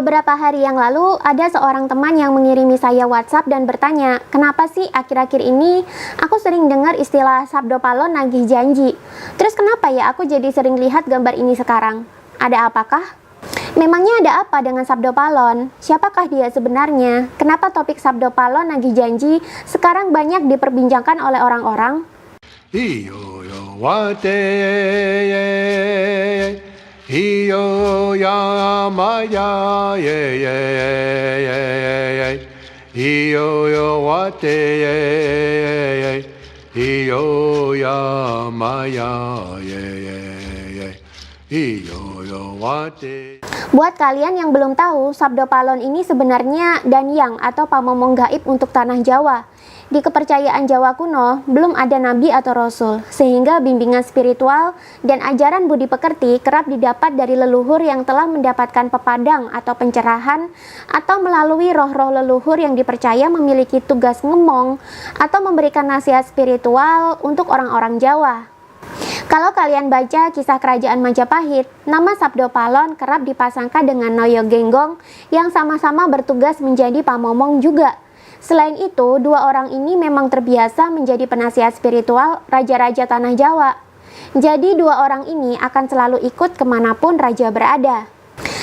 Beberapa hari yang lalu, ada seorang teman yang mengirimi saya WhatsApp dan bertanya, kenapa sih akhir-akhir ini aku sering dengar istilah Sabdo Palon nagih janji? Terus kenapa ya aku jadi sering lihat gambar ini sekarang? Ada apakah? Memangnya ada apa dengan Sabdo Palon? Siapakah dia sebenarnya? Kenapa topik Sabdo Palon nagih janji sekarang banyak diperbincangkan oleh orang-orang? Iyo yo wate iyo ya maya iyo yo wate iyo ya maya iyo yo wate. Buat kalian yang belum tahu, Sabdo Palon ini sebenarnya danyang atau pamomong gaib untuk tanah Jawa. Di kepercayaan Jawa kuno, belum ada nabi atau rasul, sehingga bimbingan spiritual dan ajaran budi pekerti kerap didapat dari leluhur yang telah mendapatkan pepadang atau pencerahan, atau melalui roh-roh leluhur yang dipercaya memiliki tugas ngemong atau memberikan nasihat spiritual untuk orang-orang Jawa. Kalau kalian baca kisah kerajaan Majapahit, nama Sabdo Palon kerap dipasangkan dengan Noyo Genggong yang sama-sama bertugas menjadi pamomong juga. Selain itu, dua orang ini memang terbiasa menjadi penasihat spiritual raja-raja tanah Jawa. Jadi dua orang ini akan selalu ikut kemanapun raja berada.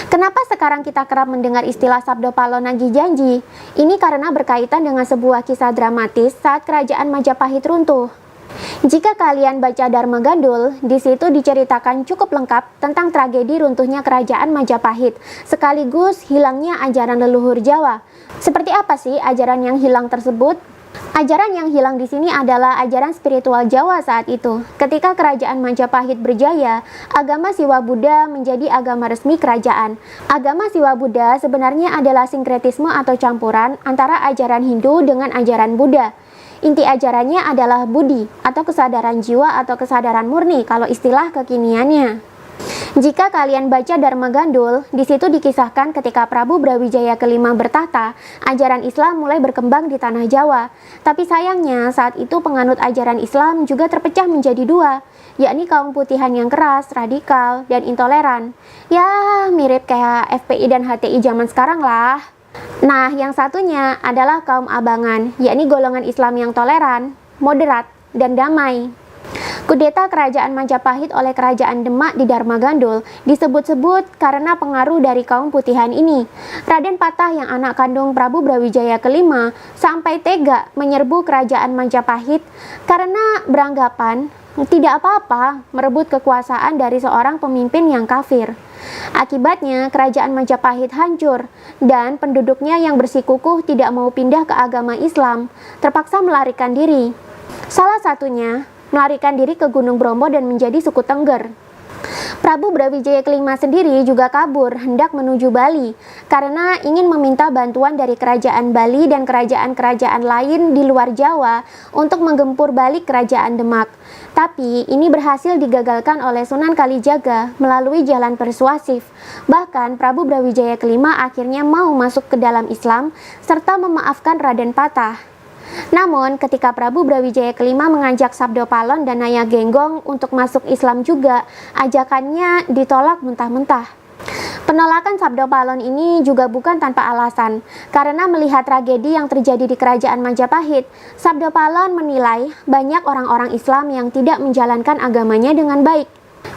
Kenapa sekarang kita kerap mendengar istilah Sabdo Palon nagih janji? Ini karena berkaitan dengan sebuah kisah dramatis saat kerajaan Majapahit runtuh. Jika kalian baca Dharma Gandul, di situ diceritakan cukup lengkap tentang tragedi runtuhnya kerajaan Majapahit, sekaligus hilangnya ajaran leluhur Jawa. Seperti apa sih ajaran yang hilang tersebut? Ajaran yang hilang di sini adalah ajaran spiritual Jawa saat itu. Ketika kerajaan Majapahit berjaya, agama Siwa Buddha menjadi agama resmi kerajaan. Agama Siwa Buddha sebenarnya adalah sinkretisme atau campuran antara ajaran Hindu dengan ajaran Buddha. Inti ajarannya adalah budi atau kesadaran jiwa atau kesadaran murni kalau istilah kekiniannya. Jika kalian baca Dharma Gandul, di situ dikisahkan ketika Prabu Brawijaya kelima bertahta, ajaran Islam mulai berkembang di tanah Jawa. Tapi sayangnya saat itu penganut ajaran Islam juga terpecah menjadi dua, yakni kaum putihan yang keras, radikal, dan intoleran. Ya, mirip kayak FPI dan HTI zaman sekarang lah. Nah, yang satunya adalah kaum abangan, yakni golongan Islam yang toleran, moderat, dan damai. Kudeta kerajaan Majapahit oleh kerajaan Demak di Dharma Gandul disebut-sebut karena pengaruh dari kaum putihan ini. Raden Patah yang anak kandung Prabu Brawijaya kelima sampai tega menyerbu kerajaan Majapahit karena beranggapan tidak apa-apa merebut kekuasaan dari seorang pemimpin yang kafir. Akibatnya kerajaan Majapahit hancur dan penduduknya yang bersikukuh tidak mau pindah ke agama Islam terpaksa melarikan diri. Salah satunya melarikan diri ke Gunung Bromo dan menjadi suku Tengger. Prabu Brawijaya kelima sendiri juga kabur hendak menuju Bali karena ingin meminta bantuan dari kerajaan Bali dan kerajaan-kerajaan lain di luar Jawa untuk menggempur balik kerajaan Demak. Tapi ini berhasil digagalkan oleh Sunan Kalijaga melalui jalan persuasif. Bahkan Prabu Brawijaya kelima akhirnya mau masuk ke dalam Islam serta memaafkan Raden Patah. Namun, ketika Prabu Brawijaya kelima mengajak Sabdo Palon dan Naya Genggong untuk masuk Islam juga, ajakannya ditolak mentah-mentah. Penolakan Sabdo Palon ini juga bukan tanpa alasan, karena melihat tragedi yang terjadi di kerajaan Majapahit, Sabdo Palon menilai banyak orang-orang Islam yang tidak menjalankan agamanya dengan baik.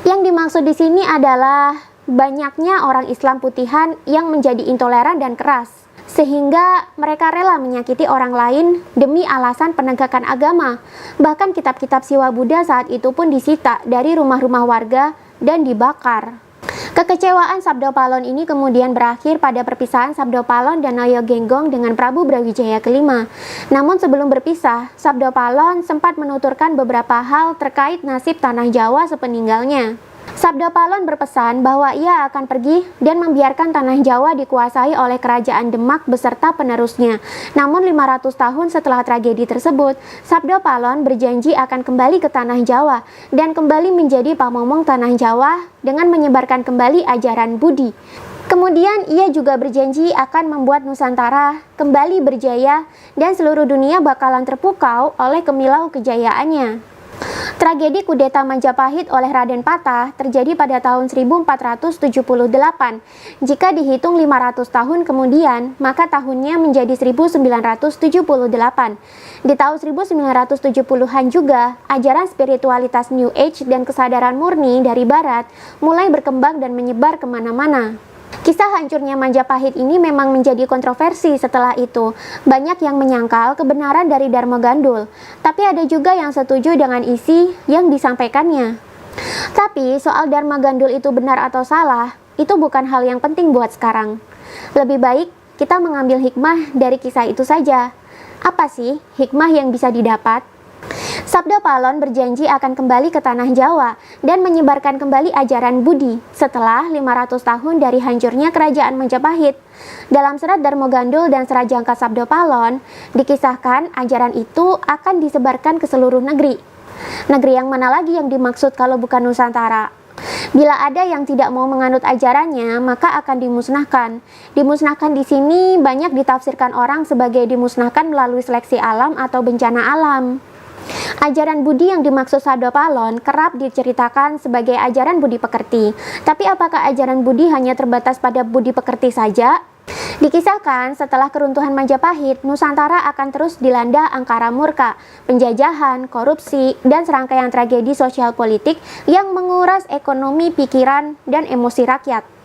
Yang dimaksud di sini adalah banyaknya orang Islam putihan yang menjadi intoleran dan keras, sehingga mereka rela menyakiti orang lain demi alasan penegakan agama. Bahkan kitab-kitab Siwa Buddha saat itu pun disita dari rumah-rumah warga dan dibakar. Kekecewaan Sabdo Palon ini kemudian berakhir pada perpisahan Sabdo Palon dan Noyo Genggong dengan Prabu Brawijaya kelima. Namun sebelum berpisah, Sabdo Palon sempat menuturkan beberapa hal terkait nasib tanah Jawa sepeninggalnya. Sabdo Palon berpesan bahwa ia akan pergi dan membiarkan tanah Jawa dikuasai oleh kerajaan Demak beserta penerusnya. Namun 500 tahun setelah tragedi tersebut, Sabdo Palon berjanji akan kembali ke tanah Jawa dan kembali menjadi pamomong tanah Jawa dengan menyebarkan kembali ajaran budi. Kemudian ia juga berjanji akan membuat Nusantara kembali berjaya dan seluruh dunia bakalan terpukau oleh kemilau kejayaannya. Tragedi kudeta Majapahit oleh Raden Patah terjadi pada tahun 1478. Jika dihitung 500 tahun kemudian, maka tahunnya menjadi 1978. Di tahun 1970-an juga, ajaran spiritualitas New Age dan kesadaran murni dari Barat mulai berkembang dan menyebar kemana-mana. Kisah hancurnya Majapahit ini memang menjadi kontroversi setelah itu. Banyak yang menyangkal kebenaran dari Dharma Gandul, tapi ada juga yang setuju dengan isi yang disampaikannya. Tapi soal Dharma Gandul itu benar atau salah, itu bukan hal yang penting buat sekarang. Lebih baik kita mengambil hikmah dari kisah itu saja. Apa sih hikmah yang bisa didapat? Sabda Palon berjanji akan kembali ke tanah Jawa dan menyebarkan kembali ajaran Budi setelah 500 tahun dari hancurnya kerajaan Majapahit. Dalam serat Dharma Gandul dan serat Jangka Sabda Palon, dikisahkan ajaran itu akan disebarkan ke seluruh negeri. Negeri yang mana lagi yang dimaksud kalau bukan Nusantara? Bila ada yang tidak mau menganut ajarannya, maka akan dimusnahkan. Dimusnahkan di sini banyak ditafsirkan orang sebagai dimusnahkan melalui seleksi alam atau bencana alam. Ajaran Budi yang dimaksud Sabda Palon kerap diceritakan sebagai ajaran budi pekerti. Tapi apakah ajaran Budi hanya terbatas pada budi pekerti saja? Dikisahkan setelah keruntuhan Majapahit, Nusantara akan terus dilanda angkara murka, penjajahan, korupsi, dan serangkaian tragedi sosial politik yang menguras ekonomi, pikiran, dan emosi rakyat.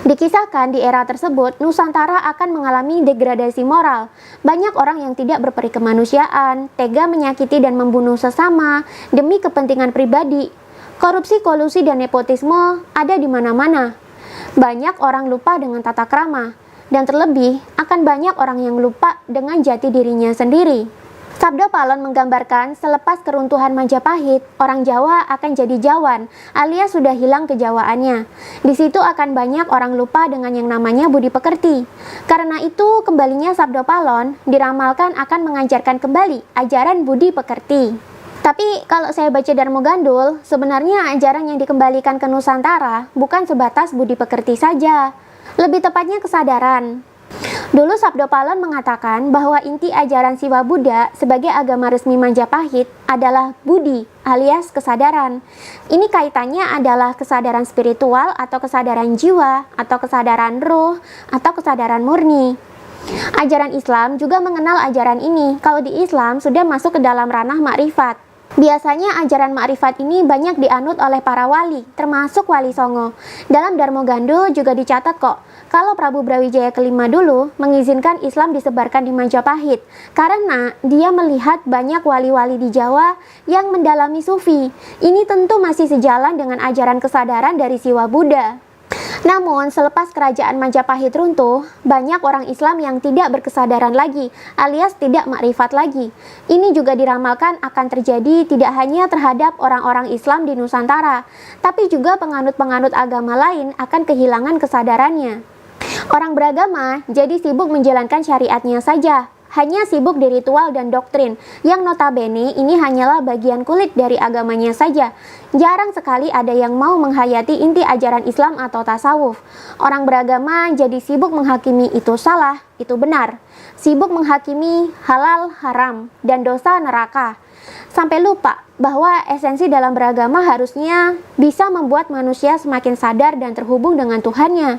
Dikisahkan di era tersebut, Nusantara akan mengalami degradasi moral. Banyak orang yang tidak berperi kemanusiaan, tega menyakiti dan membunuh sesama demi kepentingan pribadi. Korupsi, kolusi, dan nepotisme ada di mana-mana. Banyak orang lupa dengan tata krama, dan terlebih akan banyak orang yang lupa dengan jati dirinya sendiri. Sabda Palon menggambarkan selepas keruntuhan Majapahit, orang Jawa akan jadi Jawan, alias sudah hilang kejawaannya. Di situ akan banyak orang lupa dengan yang namanya budi pekerti. Karena itu, kembalinya Sabda Palon diramalkan akan mengajarkan kembali ajaran budi pekerti. Tapi kalau saya baca Dharma Gandul, sebenarnya ajaran yang dikembalikan ke Nusantara bukan sebatas budi pekerti saja. Lebih tepatnya kesadaran. Dulu Sabda Palon mengatakan bahwa inti ajaran Siwa Buddha sebagai agama resmi Majapahit adalah budi alias kesadaran. Ini kaitannya adalah kesadaran spiritual atau kesadaran jiwa atau kesadaran roh atau kesadaran murni. Ajaran Islam juga mengenal ajaran ini. Kalau di Islam sudah masuk ke dalam ranah makrifat. Biasanya ajaran makrifat ini banyak dianut oleh para wali, termasuk Wali Songo. Dalam Dharma Gandul juga dicatat kok, kalau Prabu Brawijaya kelima dulu mengizinkan Islam disebarkan di Majapahit, karena dia melihat banyak wali-wali di Jawa yang mendalami sufi. Ini tentu masih sejalan dengan ajaran kesadaran dari Siwa Buddha. Namun, selepas kerajaan Majapahit runtuh, banyak orang Islam yang tidak berkesadaran lagi, alias tidak makrifat lagi. Ini juga diramalkan akan terjadi tidak hanya terhadap orang-orang Islam di Nusantara, tapi juga penganut-penganut agama lain akan kehilangan kesadarannya. Orang beragama jadi sibuk menjalankan syariatnya saja, hanya sibuk di ritual dan doktrin, yang notabene ini hanyalah bagian kulit dari agamanya saja. Jarang sekali ada yang mau menghayati inti ajaran Islam atau tasawuf. Orang beragama jadi sibuk menghakimi itu salah, itu benar. Sibuk menghakimi halal, haram, dan dosa neraka. Sampai lupa bahwa esensi dalam beragama harusnya bisa membuat manusia semakin sadar dan terhubung dengan Tuhannya.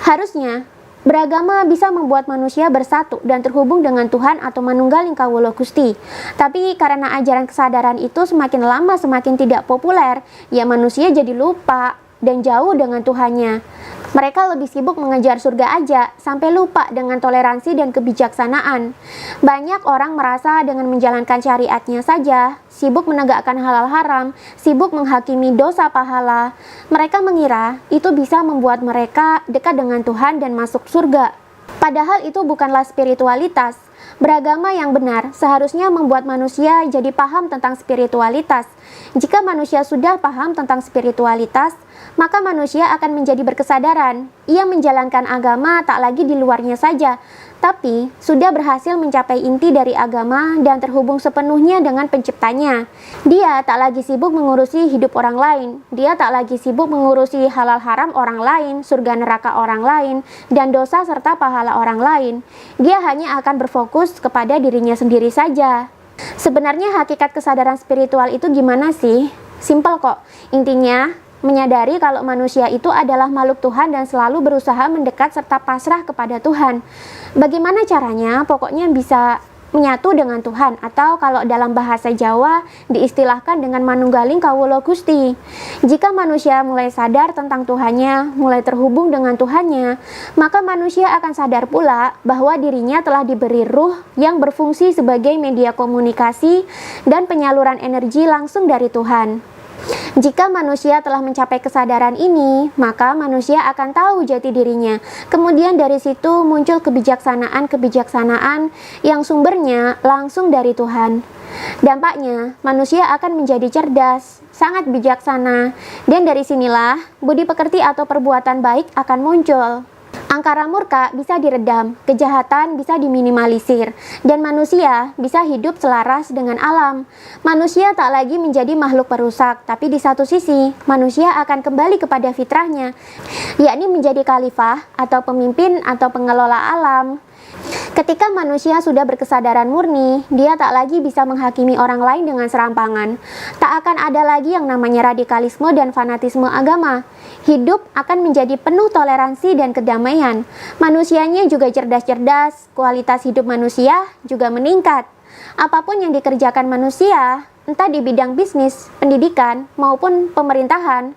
Harusnya beragama bisa membuat manusia bersatu dan terhubung dengan Tuhan atau manunggaling kawula Gusti. Tapi karena ajaran kesadaran itu semakin lama semakin tidak populer, ya manusia jadi lupa dan jauh dengan Tuhannya. Mereka lebih sibuk mengejar surga aja, sampai lupa dengan toleransi dan kebijaksanaan. Banyak orang merasa dengan menjalankan syariatnya saja, sibuk menegakkan halal haram, sibuk menghakimi dosa pahala. Mereka mengira itu bisa membuat mereka dekat dengan Tuhan dan masuk surga. Padahal itu bukanlah spiritualitas. Beragama yang benar seharusnya membuat manusia jadi paham tentang spiritualitas. Jika manusia sudah paham tentang spiritualitas, maka manusia akan menjadi berkesadaran. Ia menjalankan agama tak lagi di luarnya saja, tapi sudah berhasil mencapai inti dari agama dan terhubung sepenuhnya dengan penciptanya. Dia tak lagi sibuk mengurusi hidup orang lain. Dia tak lagi sibuk mengurusi halal haram orang lain, surga neraka orang lain, dan dosa serta pahala orang lain. Dia hanya akan berfokus kepada dirinya sendiri saja. Sebenarnya hakikat kesadaran spiritual itu gimana sih? Simpel kok. Intinya, menyadari kalau manusia itu adalah makhluk Tuhan dan selalu berusaha mendekat serta pasrah kepada Tuhan. Bagaimana caranya? Pokoknya bisa menyatu dengan Tuhan, atau kalau dalam bahasa Jawa diistilahkan dengan manunggaling kawula Gusti. Jika manusia mulai sadar tentang Tuhannya, mulai terhubung dengan Tuhannya, maka manusia akan sadar pula bahwa dirinya telah diberi ruh yang berfungsi sebagai media komunikasi dan penyaluran energi langsung dari Tuhan. Jika manusia telah mencapai kesadaran ini, maka manusia akan tahu jati dirinya. Kemudian dari situ muncul kebijaksanaan-kebijaksanaan yang sumbernya langsung dari Tuhan. Dampaknya, manusia akan menjadi cerdas, sangat bijaksana, dan dari sinilah budi pekerti atau perbuatan baik akan muncul. Angkara murka bisa diredam, kejahatan bisa diminimalisir, dan manusia bisa hidup selaras dengan alam. Manusia tak lagi menjadi makhluk perusak, tapi di satu sisi, manusia akan kembali kepada fitrahnya, yakni menjadi khalifah atau pemimpin atau pengelola alam. Ketika manusia sudah berkesadaran murni, dia tak lagi bisa menghakimi orang lain dengan serampangan. Tak akan ada lagi yang namanya radikalisme dan fanatisme agama. Hidup akan menjadi penuh toleransi dan kedamaian. Manusianya juga cerdas-cerdas, kualitas hidup manusia juga meningkat. Apapun yang dikerjakan manusia, entah di bidang bisnis, pendidikan, maupun pemerintahan,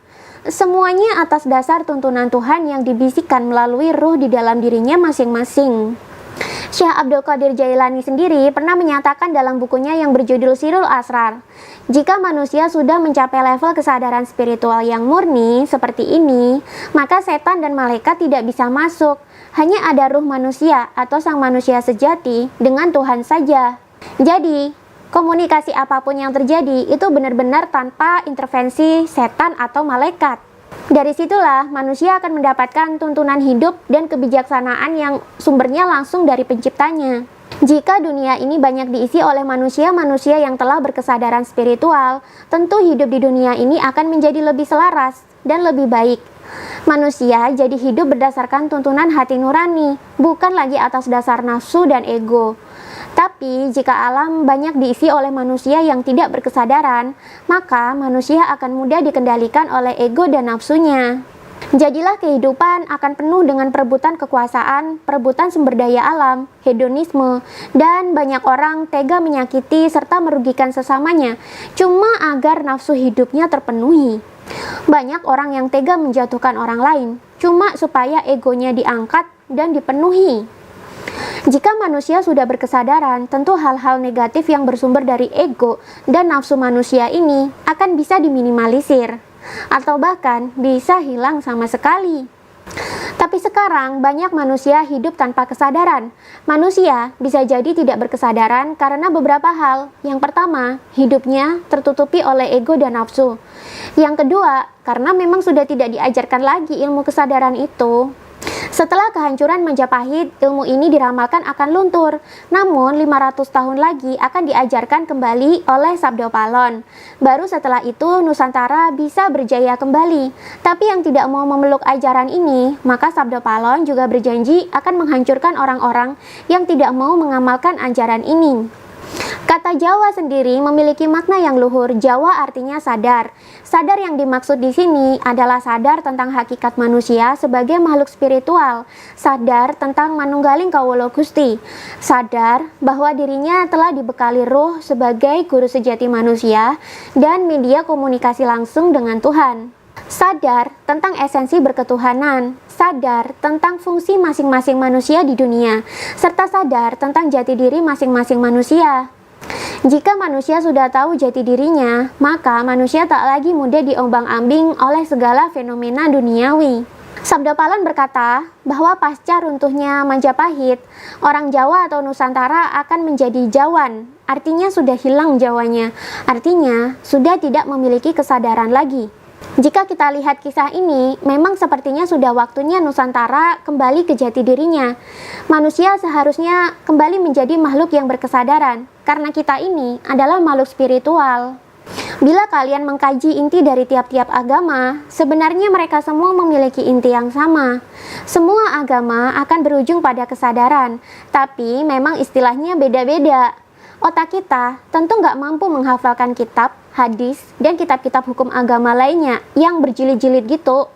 semuanya atas dasar tuntunan Tuhan yang dibisikkan melalui ruh di dalam dirinya masing-masing. Syekh Abdul Qadir Jailani sendiri pernah menyatakan dalam bukunya yang berjudul Sirul Asrar, jika manusia sudah mencapai level kesadaran spiritual yang murni seperti ini, maka setan dan malaikat tidak bisa masuk. Hanya ada ruh manusia atau sang manusia sejati dengan Tuhan saja. Jadi, komunikasi apapun yang terjadi itu benar-benar tanpa intervensi setan atau malaikat. Dari situlah manusia akan mendapatkan tuntunan hidup dan kebijaksanaan yang sumbernya langsung dari penciptanya. Jika dunia ini banyak diisi oleh manusia-manusia yang telah berkesadaran spiritual, tentu hidup di dunia ini akan menjadi lebih selaras dan lebih baik. Manusia jadi hidup berdasarkan tuntunan hati nurani, bukan lagi atas dasar nafsu dan ego. Tapi jika alam banyak diisi oleh manusia yang tidak berkesadaran, maka manusia akan mudah dikendalikan oleh ego dan nafsunya. Jadilah kehidupan akan penuh dengan perebutan kekuasaan, perebutan sumber daya alam, hedonisme, dan banyak orang tega menyakiti serta merugikan sesamanya, cuma agar nafsu hidupnya terpenuhi. Banyak orang yang tega menjatuhkan orang lain, cuma supaya egonya diangkat dan dipenuhi. Jika manusia sudah berkesadaran, tentu hal-hal negatif yang bersumber dari ego dan nafsu manusia ini akan bisa diminimalisir, atau bahkan bisa hilang sama sekali. Tapi sekarang banyak manusia hidup tanpa kesadaran. Manusia bisa jadi tidak berkesadaran karena beberapa hal. Yang pertama, hidupnya tertutupi oleh ego dan nafsu. Yang kedua, karena memang sudah tidak diajarkan lagi ilmu kesadaran itu. Setelah kehancuran Majapahit, ilmu ini diramalkan akan luntur. Namun 500 tahun lagi akan diajarkan kembali oleh Sabdo Palon. Baru setelah itu Nusantara bisa berjaya kembali. Tapi yang tidak mau memeluk ajaran ini, maka Sabdo Palon juga berjanji akan menghancurkan orang-orang yang tidak mau mengamalkan ajaran ini. Kata Jawa sendiri memiliki makna yang luhur. Jawa artinya sadar. Sadar yang dimaksud di sini adalah sadar tentang hakikat manusia sebagai makhluk spiritual. Sadar tentang manunggaling kawula Gusti. Sadar bahwa dirinya telah dibekali ruh sebagai guru sejati manusia dan media komunikasi langsung dengan Tuhan. Sadar tentang esensi berketuhanan, sadar tentang fungsi masing-masing manusia di dunia, serta sadar tentang jati diri masing-masing manusia. Jika manusia sudah tahu jati dirinya, maka manusia tak lagi mudah diombang-ambing oleh segala fenomena duniawi. Sabdo Palon berkata bahwa pasca runtuhnya Majapahit, orang Jawa atau Nusantara akan menjadi Jawan, artinya sudah hilang Jawanya, artinya sudah tidak memiliki kesadaran lagi. Jika kita lihat kisah ini, memang sepertinya sudah waktunya Nusantara kembali ke jati dirinya. Manusia seharusnya kembali menjadi makhluk yang berkesadaran, karena kita ini adalah makhluk spiritual. Bila kalian mengkaji inti dari tiap-tiap agama, sebenarnya mereka semua memiliki inti yang sama. Semua agama akan berujung pada kesadaran, tapi memang istilahnya beda-beda. Otak kita tentu nggak mampu menghafalkan kitab, hadis, dan kitab-kitab hukum agama lainnya yang berjilid-jilid gitu.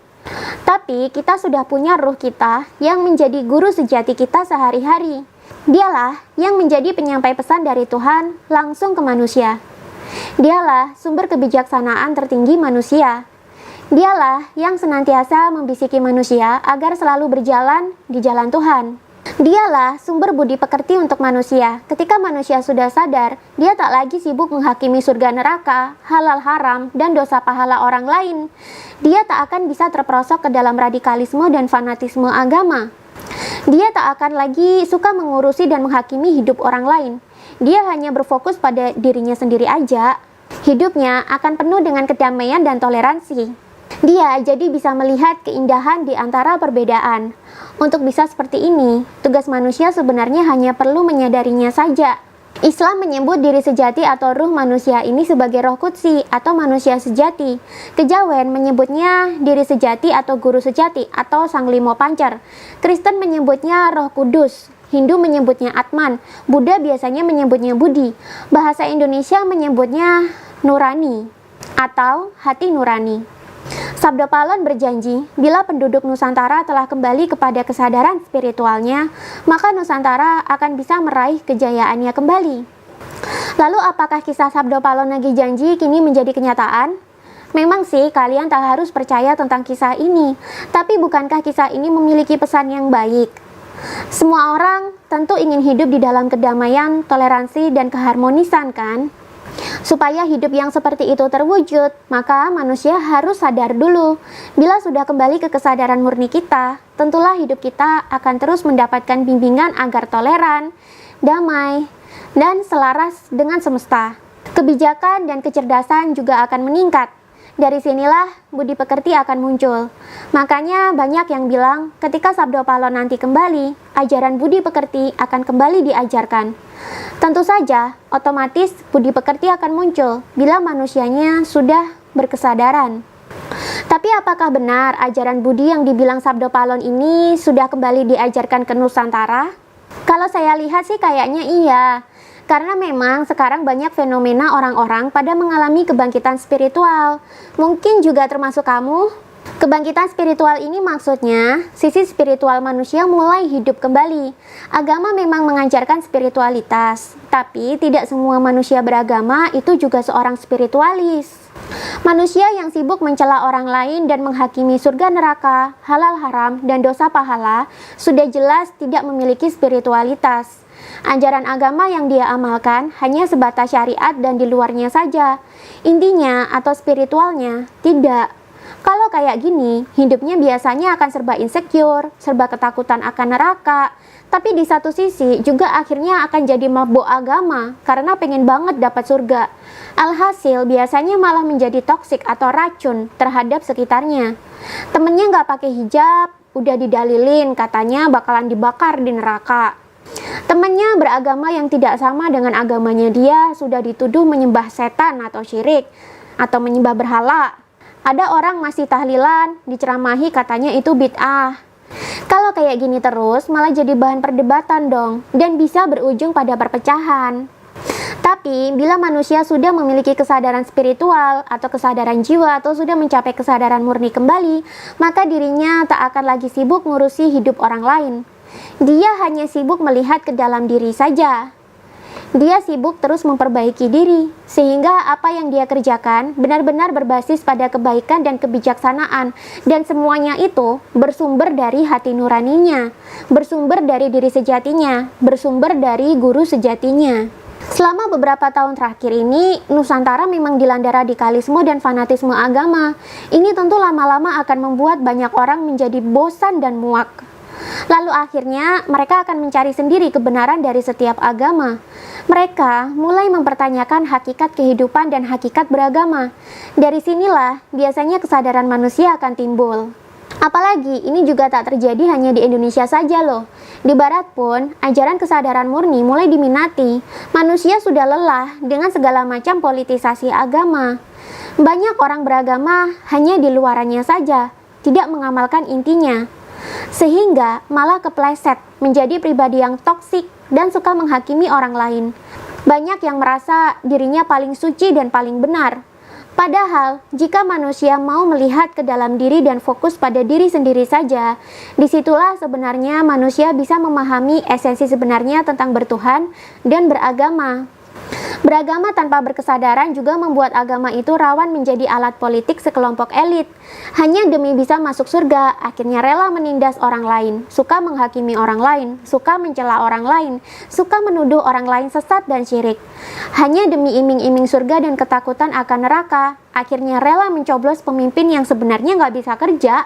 Tapi kita sudah punya ruh kita yang menjadi guru sejati kita sehari-hari. Dialah yang menjadi penyampai pesan dari Tuhan langsung ke manusia. Dialah sumber kebijaksanaan tertinggi manusia. Dialah yang senantiasa membisiki manusia agar selalu berjalan di jalan Tuhan. Dialah sumber budi pekerti untuk manusia. Ketika manusia sudah sadar, dia tak lagi sibuk menghakimi surga neraka, halal haram, dan dosa pahala orang lain. Dia tak akan bisa terperosok ke dalam radikalisme dan fanatisme agama. Dia tak akan lagi suka mengurusi dan menghakimi hidup orang lain. Dia hanya berfokus pada dirinya sendiri aja. Hidupnya akan penuh dengan kedamaian dan toleransi. Dia jadi bisa melihat keindahan di antara perbedaan. Untuk bisa seperti ini, tugas manusia sebenarnya hanya perlu menyadarinya saja. Islam menyebut diri sejati atau ruh manusia ini sebagai roh kudsi atau manusia sejati. Kejawen menyebutnya diri sejati atau guru sejati atau sang limo pancer. Kristen menyebutnya roh kudus. Hindu menyebutnya Atman. Buddha biasanya menyebutnya Budi. Bahasa Indonesia menyebutnya nurani atau hati nurani. Sabda Palon berjanji, bila penduduk Nusantara telah kembali kepada kesadaran spiritualnya, maka Nusantara akan bisa meraih kejayaannya kembali. Lalu apakah kisah Sabda Palon lagi janji kini menjadi kenyataan? Memang sih kalian tak harus percaya tentang kisah ini, tapi bukankah kisah ini memiliki pesan yang baik? Semua orang tentu ingin hidup di dalam kedamaian, toleransi, dan keharmonisan kan? Supaya hidup yang seperti itu terwujud, maka manusia harus sadar dulu. Bila sudah kembali ke kesadaran murni kita, tentulah hidup kita akan terus mendapatkan bimbingan agar toleran, damai, dan selaras dengan semesta. Kebijakan dan kecerdasan juga akan meningkat. Dari sinilah budi pekerti akan muncul. Makanya banyak yang bilang ketika Sabda Palon nanti kembali, ajaran budi pekerti akan kembali diajarkan. Tentu saja, otomatis budi pekerti akan muncul bila manusianya sudah berkesadaran. Tapi apakah benar ajaran budi yang dibilang Sabda Palon ini sudah kembali diajarkan ke Nusantara? Kalau saya lihat sih kayaknya iya. Karena memang sekarang banyak fenomena orang-orang pada mengalami kebangkitan spiritual. Mungkin juga termasuk kamu. Kebangkitan spiritual ini maksudnya, sisi spiritual manusia mulai hidup kembali. Agama memang mengajarkan spiritualitas, tapi tidak semua manusia beragama itu juga seorang spiritualis. Manusia yang sibuk mencela orang lain dan menghakimi surga neraka, halal haram, dan dosa pahala, sudah jelas tidak memiliki spiritualitas. Ajaran agama yang dia amalkan hanya sebatas syariat dan di luarnya saja. Intinya atau spiritualnya tidak. Kalau kayak gini, hidupnya biasanya akan serba insecure, serba ketakutan akan neraka. Tapi di satu sisi juga akhirnya akan jadi mabuk agama karena pengen banget dapat surga. Alhasil biasanya malah menjadi toksik atau racun terhadap sekitarnya. Temennya nggak pakai hijab, udah didalilin katanya bakalan dibakar di neraka. Temannya beragama yang tidak sama dengan agamanya dia sudah dituduh menyembah setan atau syirik atau menyembah berhala. Ada orang masih tahlilan, diceramahi katanya itu bid'ah. Kalau kayak gini terus malah jadi bahan perdebatan dong dan bisa berujung pada perpecahan. Tapi bila manusia sudah memiliki kesadaran spiritual atau kesadaran jiwa atau sudah mencapai kesadaran murni kembali, maka dirinya tak akan lagi sibuk ngurusi hidup orang lain. Dia hanya sibuk melihat ke dalam diri saja. Dia sibuk terus memperbaiki diri, sehingga apa yang dia kerjakan benar-benar berbasis pada kebaikan dan kebijaksanaan, dan semuanya itu bersumber dari hati nuraninya, bersumber dari diri sejatinya, bersumber dari guru sejatinya. Selama beberapa tahun terakhir ini, Nusantara memang dilanda radikalisme dan fanatisme agama. Ini tentu lama-lama akan membuat banyak orang menjadi bosan dan muak. Lalu akhirnya mereka akan mencari sendiri kebenaran dari setiap agama. Mereka mulai mempertanyakan hakikat kehidupan dan hakikat beragama. Dari sinilah biasanya kesadaran manusia akan timbul. Apalagi ini juga tak terjadi hanya di Indonesia saja loh. Di Barat pun ajaran kesadaran murni mulai diminati. Manusia sudah lelah dengan segala macam politisasi agama. Banyak orang beragama hanya di luarannya saja, tidak mengamalkan intinya. Sehingga malah kepleset menjadi pribadi yang toksik dan suka menghakimi orang lain. Banyak yang merasa dirinya paling suci dan paling benar. Padahal, jika manusia mau melihat ke dalam diri dan fokus pada diri sendiri saja, disitulah sebenarnya manusia bisa memahami esensi sebenarnya tentang bertuhan dan beragama. Beragama tanpa berkesadaran juga membuat agama itu rawan menjadi alat politik sekelompok elit. Hanya demi bisa masuk surga, akhirnya rela menindas orang lain, suka menghakimi orang lain, suka mencela orang lain, suka menuduh orang lain sesat dan syirik. Hanya demi iming-iming surga dan ketakutan akan neraka, akhirnya rela mencoblos pemimpin yang sebenarnya nggak bisa kerja.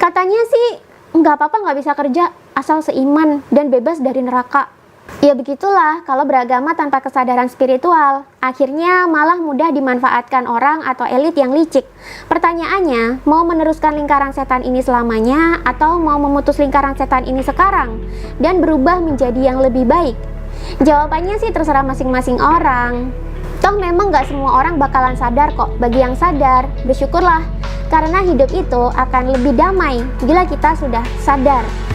Katanya sih, nggak apa-apa nggak bisa kerja, asal seiman dan bebas dari neraka. Ya begitulah kalau beragama tanpa kesadaran spiritual, akhirnya malah mudah dimanfaatkan orang atau elit yang licik. Pertanyaannya, mau meneruskan lingkaran setan ini selamanya atau mau memutus lingkaran setan ini sekarang dan berubah menjadi yang lebih baik? Jawabannya sih terserah masing-masing orang. Toh memang gak semua orang bakalan sadar kok. Bagi yang sadar, bersyukurlah, karena hidup itu akan lebih damai bila kita sudah sadar.